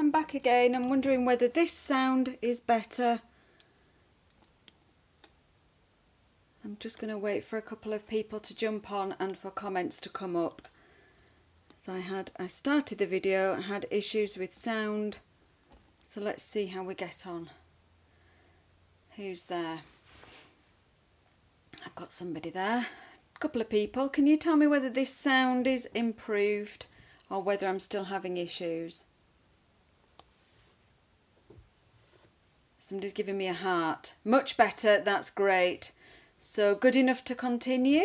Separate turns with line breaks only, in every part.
I'm back again. I'm wondering whether this sound is better. I'm just going to wait for a couple of people to jump on and for comments to come up. As I started the video, I had issues with sound, so let's see how we get on. Who's there? I've got somebody there. A couple of people. Can you tell me whether this sound is improved or whether I'm still having issues? Somebody's giving me a heart. Much better, that's great. So good enough to continue?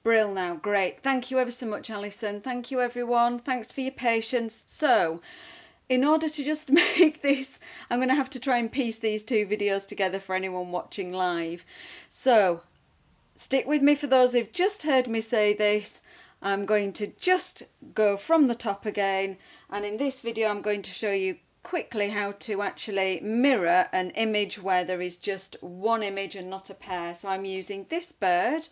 Brill now, great. Thank you ever so much, Alison. Thank you everyone. Thanks for your patience. So, in order to just make this, I'm going to have to try and piece these two videos together for anyone watching live. So, stick with me for those who've just heard me say this. I'm going to just go from the top again, and in this video I'm going to show you quickly how to actually mirror an image where there is just one image and not a pair. So I'm using this bird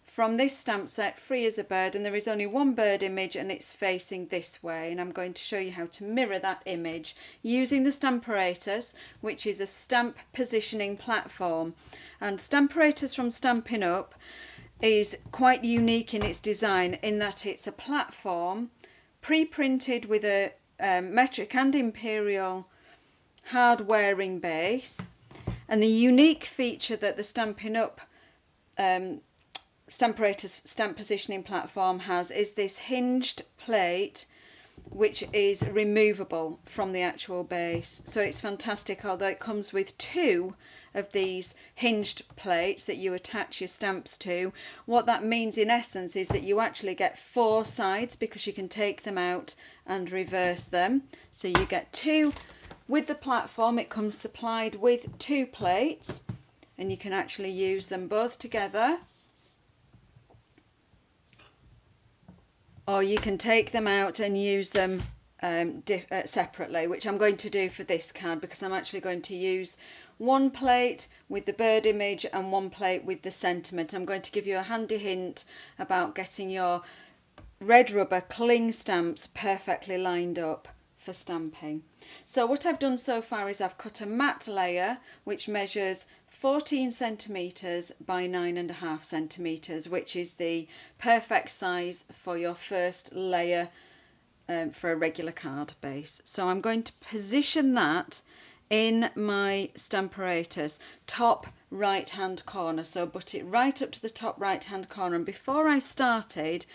from this stamp set, Free as a Bird, and there is only one bird image and it's facing this way, and I'm going to show you how to mirror that image using the Stamperatus, which is a stamp positioning platform. And Stamperatus from Stampin' Up is quite unique in its design in that it's a platform pre-printed with a metric and imperial hard wearing base, and the unique feature that the Stampin' Up Stamperatus stamp positioning platform has is this hinged plate, which is removable from the actual base. So it's fantastic, although it comes with two of these hinged plates that you attach your stamps to. What that means in essence is that you actually get four sides, because you can take them out and reverse them. So you get two. With the platform, it comes supplied with two plates, and you can actually use them both together, or you can take them out and use them separately, which I'm going to do for this card, because I'm actually going to use one plate with the bird image and one plate with the sentiment. I'm going to give you a handy hint about getting your red rubber cling stamps perfectly lined up for stamping. So what I've done so far is I've cut a matte layer which measures 14 centimeters by 9.5 centimeters, which is the perfect size for your first layer for a regular card base. So I'm going to position that in my Stamperatus top right hand corner, so put it right up to the top right hand corner. And before I started,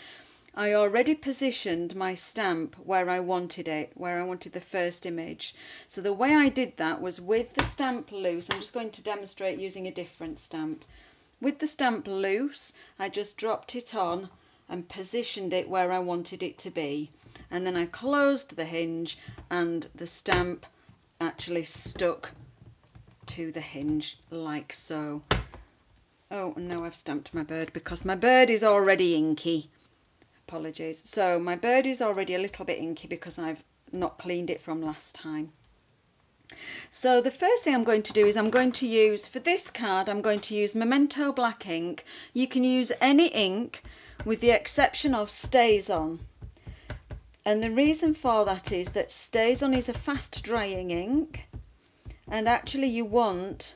I already positioned my stamp where I wanted it, where I wanted the first image. So the way I did that was with the stamp loose. I'm just going to demonstrate using a different stamp. With the stamp loose, I just dropped it on and positioned it where I wanted it to be. And then I closed the hinge and the stamp actually stuck to the hinge like so. Oh, and now I've stamped my bird because my bird is already inky. Apologies. So my bird is already a little bit inky because I've not cleaned it from last time. So the first thing I'm going to do is I'm going to use, for this card, I'm going to use Memento black ink. You can use any ink with the exception of StazOn. And the reason for that is that StazOn is a fast drying ink, and actually you want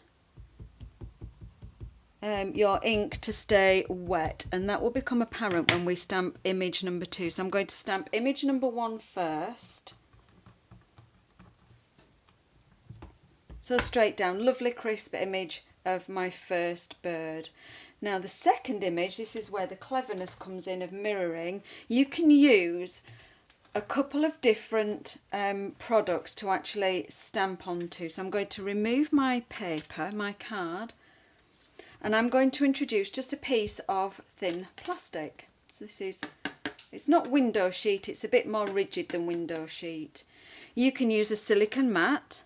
your ink to stay wet, and that will become apparent when we stamp image number 2. So I'm going to stamp image number 1 first. So straight down, lovely crisp image of my first bird. Now the second image, this is where the cleverness comes in of mirroring. You can use a couple of different products to actually stamp onto. So I'm going to remove my paper, my card, and I'm going to introduce just a piece of thin plastic. So this is, it's not window sheet, it's a bit more rigid than window sheet. You can use a silicone mat.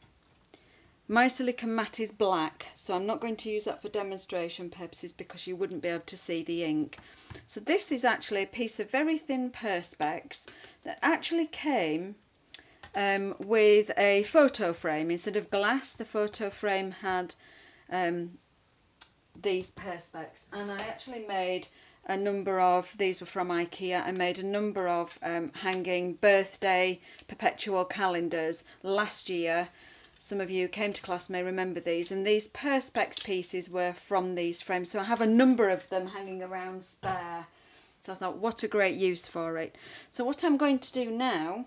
My silicone mat is black, so I'm not going to use that for demonstration purposes because you wouldn't be able to see the ink. So this is actually a piece of very thin Perspex that actually came with a photo frame. Instead of glass, the photo frame had these Perspex, and I actually made a number of, these were from IKEA, I made a number of hanging birthday perpetual calendars last year. Some of you who came to class may remember these, and these perspex pieces were from these frames, so I have a number of them hanging around spare. So I thought, what a great use for it. So what I'm going to do now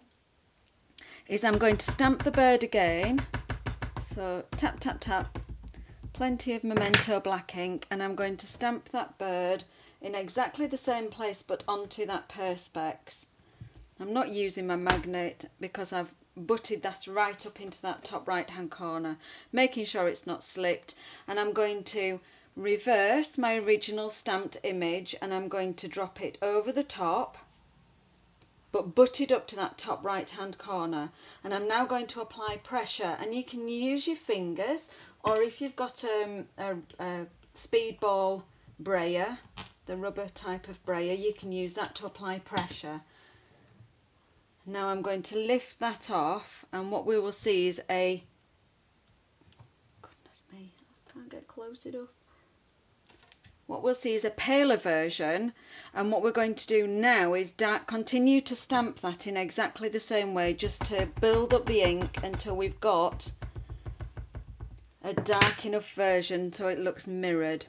is I'm going to stamp the bird again. So tap, tap, tap, plenty of Memento black ink, and I'm going to stamp that bird in exactly the same place but onto that perspex. I'm not using my magnet because I've butted that right up into that top right hand corner, making sure it's not slipped, and I'm going to reverse my original stamped image and I'm going to drop it over the top but butted up to that top right hand corner, and I'm now going to apply pressure, and you can use your fingers, or if you've got a speedball brayer, the rubber type of brayer, you can use that to apply pressure. Now I'm going to lift that off, and what we will see is a, goodness me, I can't get close enough. What we'll see is a paler version, and what we're going to do now is continue to stamp that in exactly the same way, just to build up the ink until we've got a dark enough version so it looks mirrored.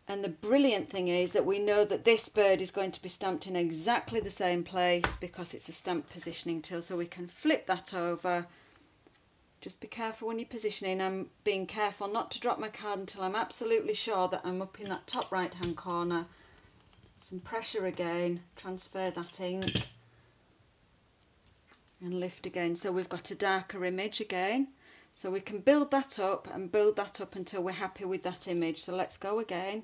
And the brilliant thing is that we know that this bird is going to be stamped in exactly the same place because it's a stamp positioning tool, so we can flip that over. Just be careful when you're positioning. I'm being careful not to drop my card until I'm absolutely sure that I'm up in that top right hand corner. Some pressure again, transfer that ink and lift again, so we've got a darker image again. So we can build that up and build that up until we're happy with that image. So let's go again.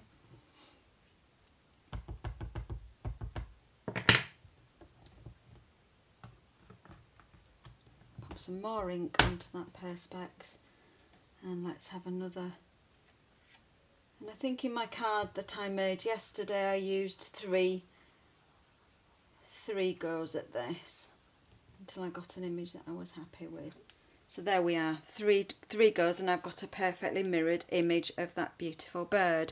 Pop some more ink onto that perspex, and let's have another. And I think in my card that I made yesterday I used three goes at this until I got an image that I was happy with. So there we are, three goes, and I've got a perfectly mirrored image of that beautiful bird.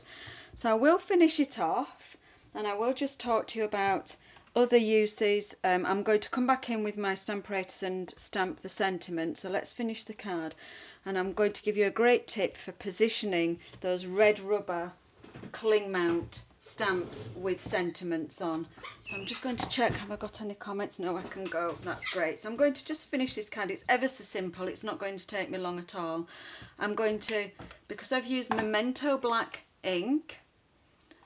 So I will finish it off, and I will just talk to you about other uses. I'm going to come back in with my Stamperatus and stamp the sentiment. So let's finish the card, and I'm going to give you a great tip for positioning those red rubber cling mount stamps with sentiments on. So I'm just going to check, have I got any comments? No, I can go. That's great. So I'm going to just finish this card. It's ever so simple. It's not going to take me long at all. I'm going to, because I've used Memento black ink,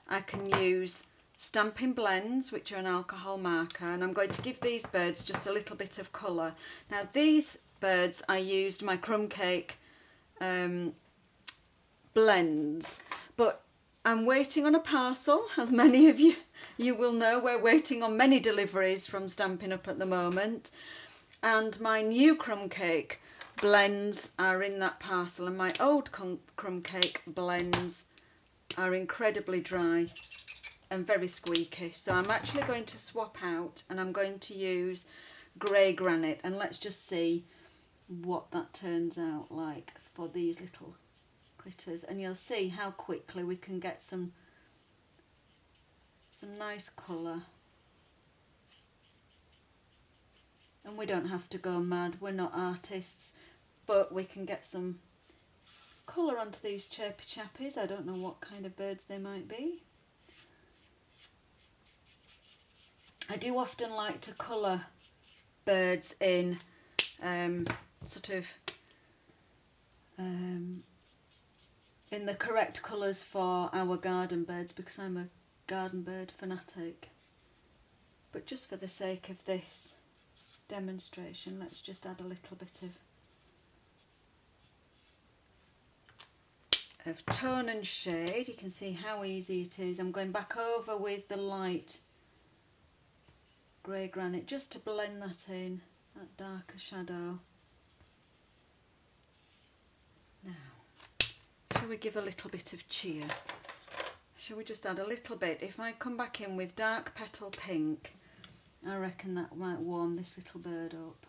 I can use Stampin' Blends, which are an alcohol marker, and I'm going to give these birds just a little bit of colour. Now these birds I used my crumb cake blends, but I'm waiting on a parcel, as many of you will know. We're waiting on many deliveries from Stampin' Up at the moment, and my new crumb cake blends are in that parcel, and my old crumb cake blends are incredibly dry and very squeaky. So I'm actually going to swap out, and I'm going to use grey granite, and let's just see what that turns out like for these little critters, and you'll see how quickly we can get some nice colour. And we don't have to go mad, we're not artists, but we can get some colour onto these chirpy chappies. I don't know what kind of birds they might be. I do often like to colour birds in in the correct colours for our garden birds, because I'm a garden bird fanatic. But just for the sake of this demonstration, let's just add a little bit of tone and shade. You can see how easy it is. I'm going back over with the light grey granite just to blend that in, that darker shadow. Now, shall we give a little bit of cheer? Shall we just add a little bit? If I come back in with dark petal pink, I reckon that might warm this little bird up.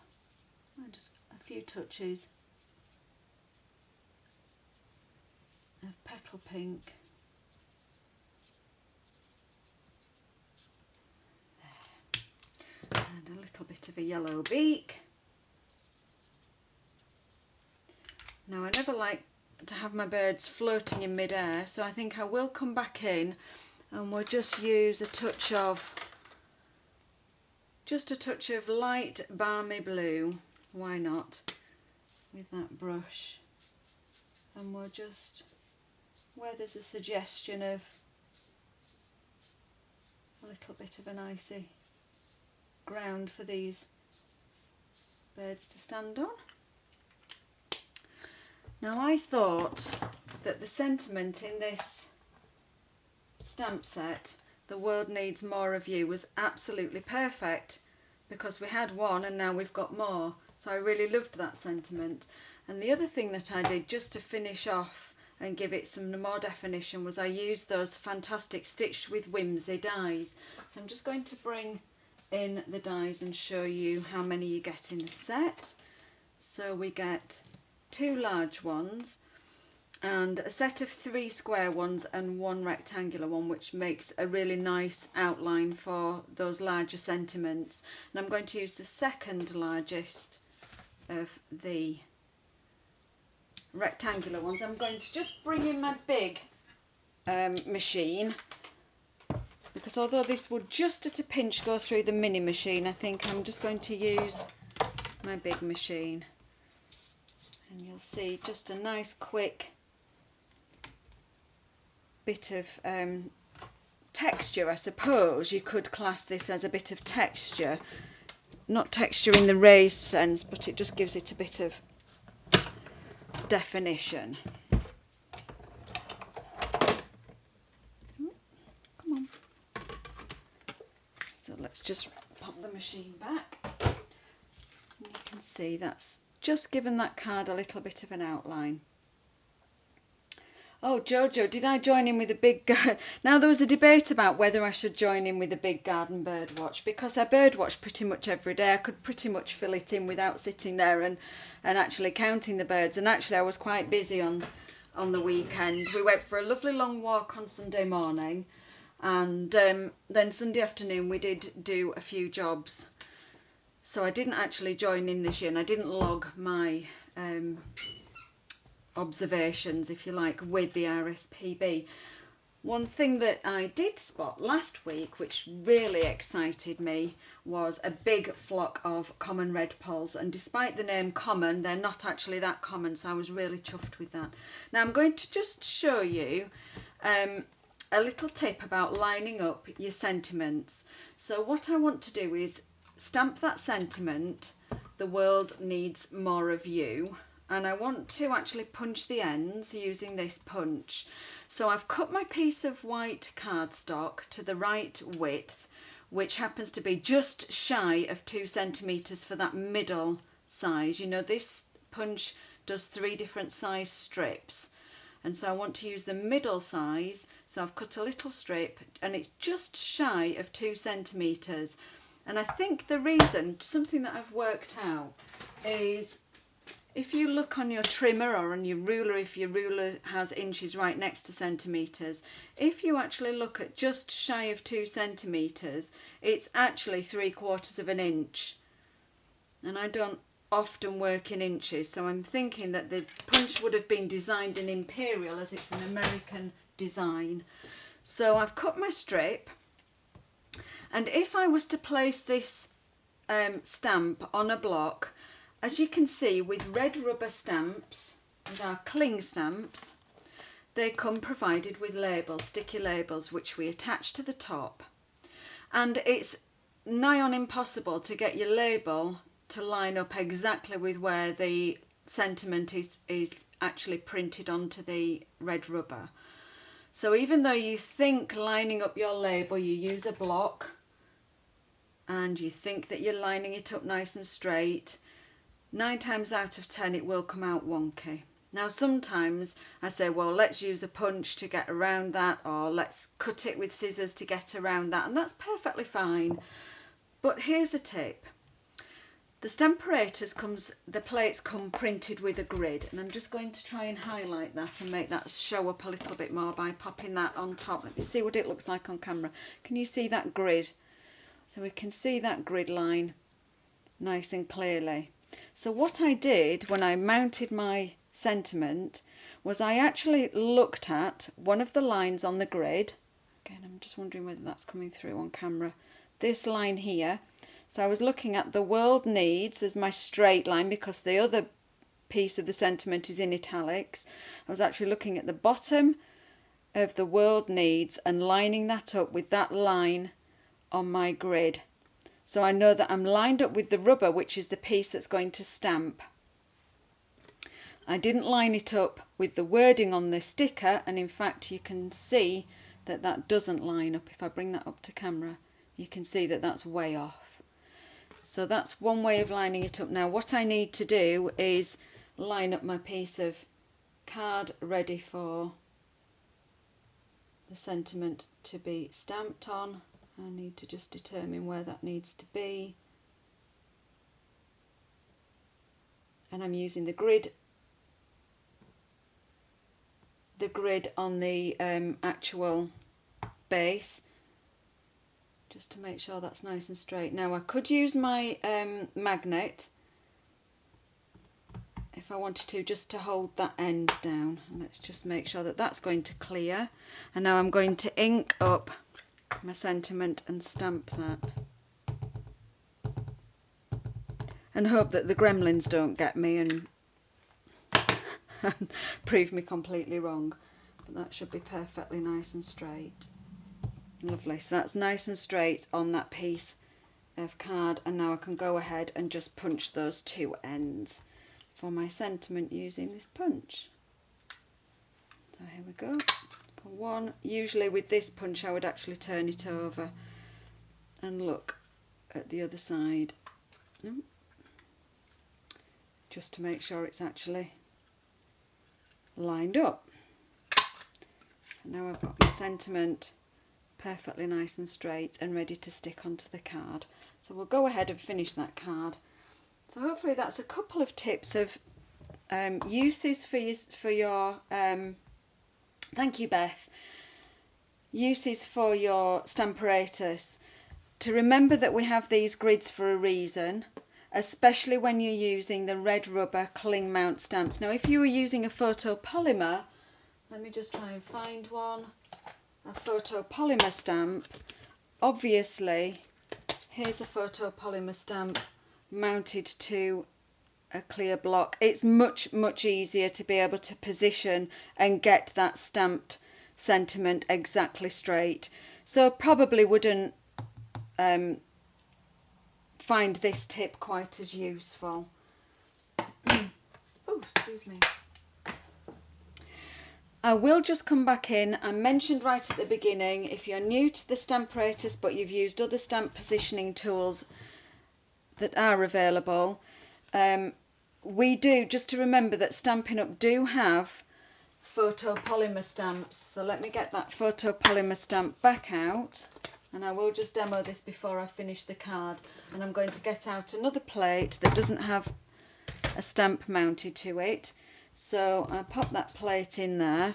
Just a few touches of petal pink. little bit of a yellow beak. Now I never like to have my birds floating in mid-air, so I think I will come back in and we'll just use a touch of light balmy blue, why not, with that brush, and we'll just, where there's a suggestion of a little bit of an icy ground for these birds to stand on. Now I thought that the sentiment in this stamp set, "The world needs more of you," was absolutely perfect, because we had one and now we've got more. So I really loved that sentiment. And the other thing that I did just to finish off and give it some more definition was I used those fantastic Stitched with Whimsy dies. So I'm just going to bring in the dies and show you how many you get in the set. So we get 2 large ones and a set of 3 square ones and 1 rectangular one, which makes a really nice outline for those larger sentiments. And I'm going to use the second largest of the rectangular ones. I'm going to just bring in my big machine, because although this would just at a pinch go through the mini machine, I think I'm just going to use my big machine. And you'll see just a nice quick bit of texture. I suppose you could class this as a bit of texture, not texture in the raised sense, but it just gives it a bit of definition. Come on. So let's just pop the machine back. And you can see that's just given that card a little bit of an outline. Oh, Jojo, did I join in with a big garden? Now, there was a debate about whether I should join in with a big garden bird watch, because I bird watch pretty much every day. I could pretty much fill it in without sitting there and actually counting the birds. And actually, I was quite busy on the weekend. We went for a lovely long walk on Sunday morning, and then Sunday afternoon we did do a few jobs. So I didn't actually join in this year, and I didn't log my observations, if you like, with the RSPB. One thing that I did spot last week, which really excited me, was a big flock of common redpolls, and despite the name common, they're not actually that common, so I was really chuffed with that. Now I'm going to just show you a little tip about lining up your sentiments. So what I want to do is stamp that sentiment, "The world needs more of you," and I want to actually punch the ends using this punch. So I've cut my piece of white cardstock to the right width, which happens to be just shy of 2 centimeters for that middle size. You know, this punch does 3 different size strips, and so I want to use the middle size. So I've cut a little strip and it's just shy of 2 centimeters. And I think the reason, something that I've worked out, is if you look on your trimmer or on your ruler, if your ruler has inches right next to centimetres, if you actually look at just shy of 2 centimetres, it's actually 3/4 of an inch. And I don't often work in inches, so I'm thinking that the punch would have been designed in imperial, as it's an American design. So I've cut my strip, and if I was to place this stamp on a block, as you can see, with red rubber stamps, with our cling stamps, they come provided with labels, sticky labels, which we attach to the top. And it's nigh on impossible to get your label to line up exactly with where the sentiment is actually printed onto the red rubber. So even though you think lining up your label, you use a block and you think that you're lining it up nice and straight, 9 times out of 10 it will come out wonky. Now sometimes I say, well, let's use a punch to get around that, or let's cut it with scissors to get around that, and that's perfectly fine. But here's a tip. The Stamperatus the plates come printed with a grid, and I'm just going to try and highlight that and make that show up a little bit more by popping that on top. Let me see what it looks like on camera. Can you see that grid? So we can see that grid line nice and clearly. So what I did when I mounted my sentiment was I actually looked at one of the lines on the grid. Again, I'm just wondering whether that's coming through on camera. This line here. So I was looking at the world needs as my straight line because the other piece of the sentiment is in italics. I was actually looking at the bottom of the world needs and lining that up with that line on my grid. So I know that I'm lined up with the rubber, which is the piece that's going to stamp. I didn't line it up with the wording on the sticker, and in fact you can see that that doesn't line up. If I bring that up to camera, you can see that that's way off. So that's one way of lining it up. Now what I need to do is line up my piece of card ready for the sentiment to be stamped on. I need to just determine where that needs to be. And I'm using the grid on the actual base just to make sure that's nice and straight. Now I could use my magnet if I wanted to, just to hold that end down. And let's just make sure that that's going to clear. And now I'm going to ink up my sentiment and stamp that. And hope that the gremlins don't get me and prove me completely wrong. But that should be perfectly nice and straight. Lovely. So that's nice and straight on that piece of card, and now I can go ahead and just punch those two ends for my sentiment using this punch. So here we go. For one, usually with this punch I would actually turn it over and look at the other side just to make sure it's actually lined up. So now I've got my sentiment perfectly nice and straight and ready to stick onto the card. So we'll go ahead and finish that card. So hopefully that's a couple of tips of uses for your thank you, Beth, uses for your Stamperatus. To remember that we have these grids for a reason, especially when you're using the red rubber cling mount stamps. Now if you were using a photopolymer, let me just try and find one, a photopolymer stamp, obviously here's a photopolymer stamp mounted to a clear block. It's much easier to be able to position and get that stamped sentiment exactly straight. So probably wouldn't find this tip quite as useful. Oh, excuse me. I will just come back in. I mentioned right at the beginning, if you're new to the Stamperatus but you've used other stamp positioning tools that are available, we do, just to remember that Stampin' Up do have photopolymer stamps. So let me get that photopolymer stamp back out, and I will just demo this before I finish the card. And I'm going to get out another plate that doesn't have a stamp mounted to it. So I pop that plate in there,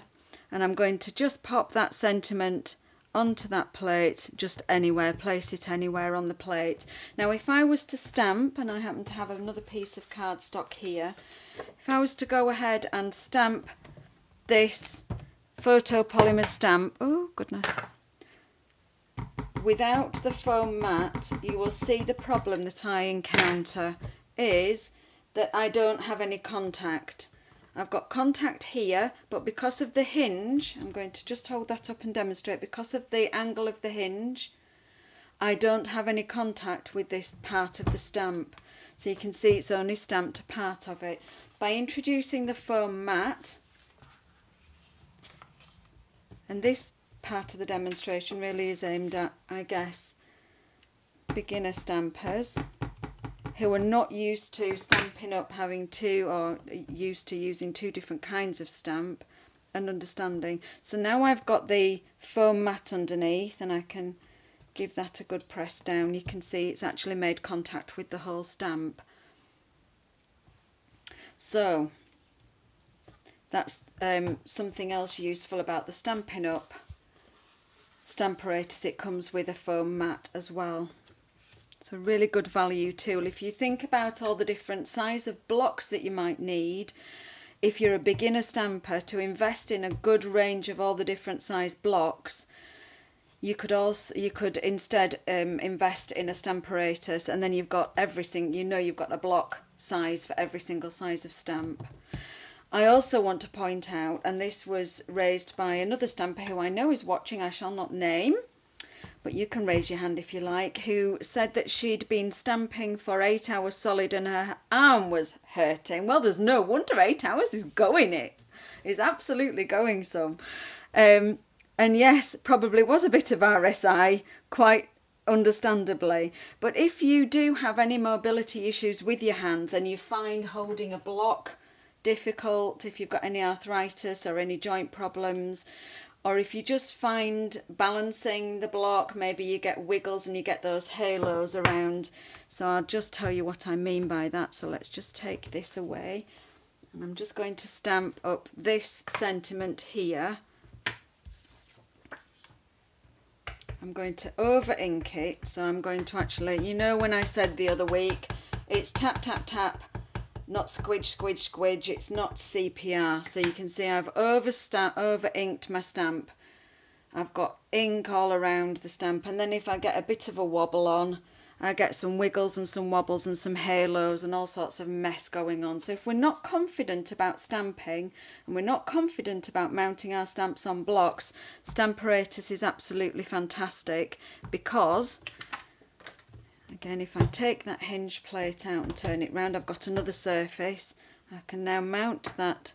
and I'm going to just pop that sentiment onto that plate, just anywhere, place it anywhere on the plate. Now if I was to stamp, and I happen to have another piece of cardstock here, if I was to go ahead and stamp this photopolymer stamp, oh goodness, without the foam mat, you will see the problem that I encounter is that I don't have any contact. I've got contact here, but because of the hinge, I'm going to just hold that up and demonstrate, because of the angle of the hinge, I don't have any contact with this part of the stamp. So you can see it's only stamped a part of it. By introducing the foam mat, and this part of the demonstration really is aimed at, I guess, beginner stampers who are not used to Stampin' Up having two, or used to using two different kinds of stamp and understanding. So now I've got the foam mat underneath, and I can give that a good press down. You can see it's actually made contact with the whole stamp. So that's something else useful about the Stampin' Up Stamperatus. It comes with a foam mat as well. It's a really good value tool. If you think about all the different size of blocks that you might need, if you're a beginner stamper, to invest in a good range of all the different size blocks, you could instead invest in a Stamperatus, and then you've got everything, you've got a block size for every single size of stamp. I also want to point out, and this was raised by another stamper who I know is watching, I shall not name, but you can raise your hand if you like, who said that she'd been stamping for 8 hours solid and her arm was hurting. Well, there's no wonder, 8 hours is going it. It's absolutely going some. And yes, probably was a bit of RSI, quite understandably. But if you do have any mobility issues with your hands and you find holding a block difficult, if you've got any arthritis or any joint problems, or if you just find balancing the block, maybe you get wiggles and you get those halos around. So I'll just tell you what I mean by that. So let's just take this away. And I'm just going to stamp up this sentiment here. I'm going to over ink it. So I'm going to actually, when I said the other week, it's tap, tap, tap, not squidge, squidge, squidge. It's not CPR. So you can see I've over inked my stamp. I've got ink all around the stamp, and then if I get a bit of a wobble on, I get some wiggles and some wobbles and some halos and all sorts of mess going on. So if we're not confident about stamping and we're not confident about mounting our stamps on blocks, Stamperatus is absolutely fantastic, because again, if I take that hinge plate out and turn it round, I've got another surface. I can now mount that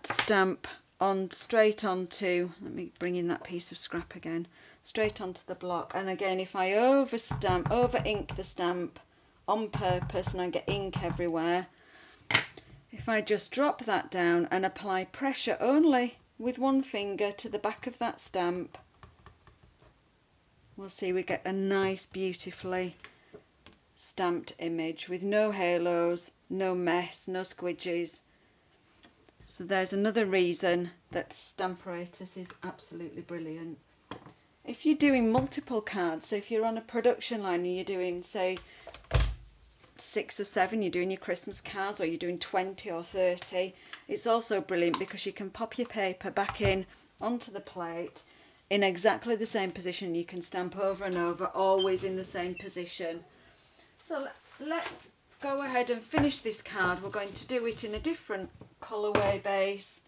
stamp on straight onto, let me bring in that piece of scrap again, straight onto the block. And again, if I over ink the stamp on purpose and I get ink everywhere, if I just drop that down and apply pressure only with one finger to the back of that stamp, we'll see we get a nice, beautifully stamped image with no halos, no mess, no squidges. So there's another reason that Stamperatus is absolutely brilliant. If you're doing multiple cards, so if you're on a production line and you're doing, say, 6 or 7, you're doing your Christmas cards, or you're doing 20 or 30, it's also brilliant because you can pop your paper back in onto the plate in exactly the same position. You can stamp over and over, always in the same position. So let's go ahead and finish this card. We're going to do it in a different colourway base.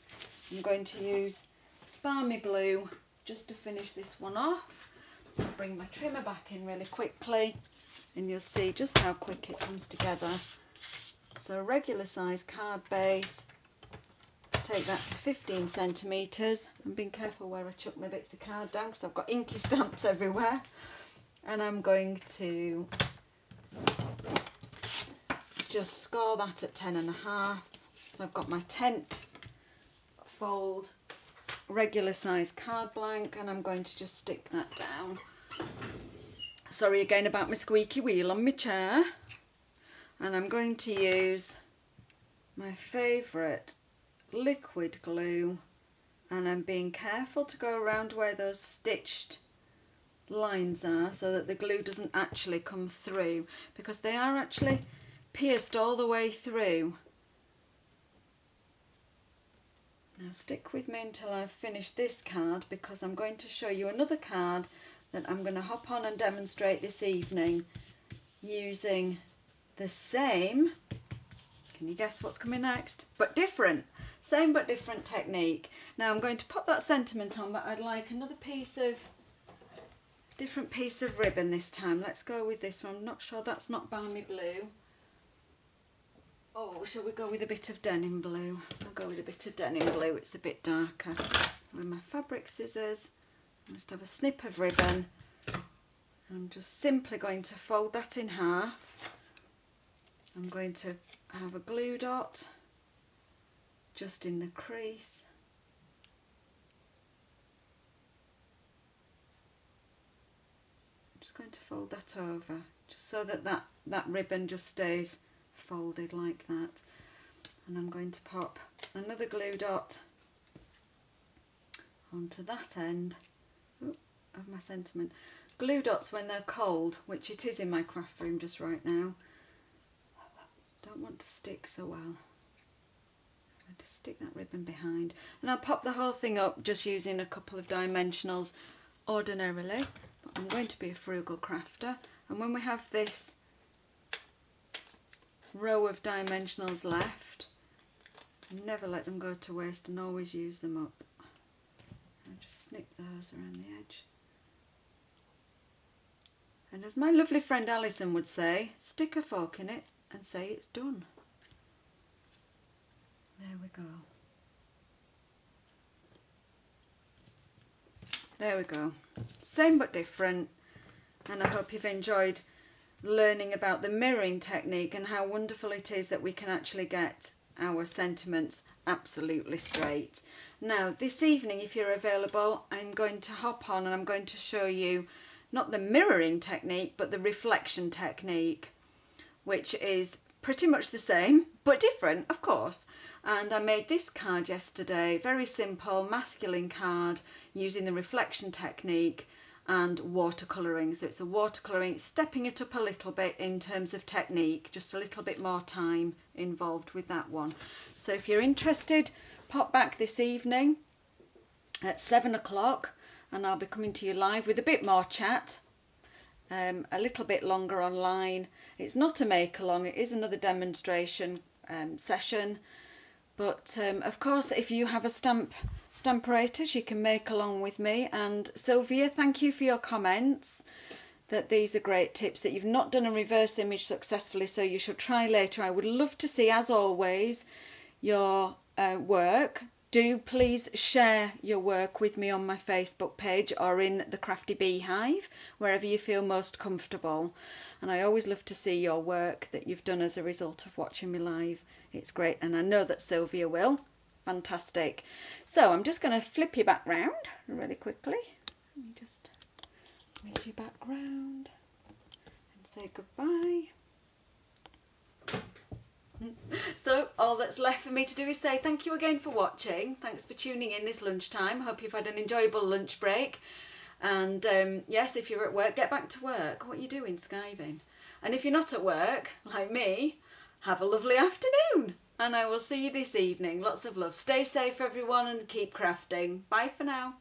I'm going to use Balmy Blue just to finish this one off. So I'll bring my trimmer back in really quickly and you'll see just how quick it comes together. So a regular size card base. Take that to 15 centimetres. I'm being careful where I chuck my bits of card down because I've got inky stamps everywhere. And I'm going to just score that at 10.5. So I've got my tent fold regular size card blank, and I'm going to just stick that down. Sorry again about my squeaky wheel on my chair. And I'm going to use my favourite liquid glue, and I'm being careful to go around where those stitched lines are so that the glue doesn't actually come through, because they are actually pierced all the way through. Now stick with me until I've finished this card, because I'm going to show you another card that I'm going to hop on and demonstrate this evening using the same, can you guess what's coming next? But different. Same but different technique. Now I'm going to pop that sentiment on, but I'd like another different piece of ribbon this time. Let's go with this one. I'm not sure that's not Balmy Blue. Oh, shall we go with a bit of denim blue? I'll go with a bit of denim blue. It's a bit darker. With my fabric scissors, I just have a snip of ribbon. I'm just simply going to fold that in half. I'm going to have a glue dot just in the crease. I'm just going to fold that over, just so that that ribbon just stays folded like that. And I'm going to pop another glue dot onto that end of my sentiment. glue dots when they're cold, which it is in my craft room just right now. Don't want to stick so well. I'm going to stick that ribbon behind, and I'll pop the whole thing up just using a couple of dimensionals ordinarily, but I'm going to be a frugal crafter, and when we have this row of dimensionals left, never let them go to waste and always use them up. I'll just snip those around the edge. And as my lovely friend Alison would say, stick a fork in it and say it's done. There we go. There we go. Same but different. And I hope you've enjoyed learning about the mirroring technique and how wonderful it is that we can actually get our sentiments absolutely straight. Now this evening, if you're available, I'm going to hop on and I'm going to show you not the mirroring technique but the reflection technique, which is pretty much the same but different, of course. And I made this card yesterday, very simple masculine card using the reflection technique and watercolouring. So it's a watercolouring, stepping it up a little bit in terms of technique, just a little bit more time involved with that one. So if you're interested, pop back this evening at 7 o'clock and I'll be coming to you live with a bit more chat, a little bit longer online. It's not a make along, it is another demonstration session. But of course, if you have a Stamperatus, you can make along with me. And Sylvia, thank you for your comments, that these are great tips, that you've not done a reverse image successfully, so you should try later. I would love to see, as always, your work. Do please share your work with me on my Facebook page or in the Crafty Beehive, wherever you feel most comfortable. And I always love to see your work that you've done as a result of watching me live. It's great, and I know that Sylvia will. Fantastic. So I'm just going to flip you back round really quickly. Let me just whiz you back round and say goodbye. So all that's left for me to do is say thank you again for watching. Thanks for tuning in this lunchtime. Hope you've had an enjoyable lunch break. And yes, if you're at work, get back to work. What are you doing skiving? And if you're not at work, like me, have a lovely afternoon. And I will see you this evening. Lots of love. Stay safe, everyone, and keep crafting. Bye for now.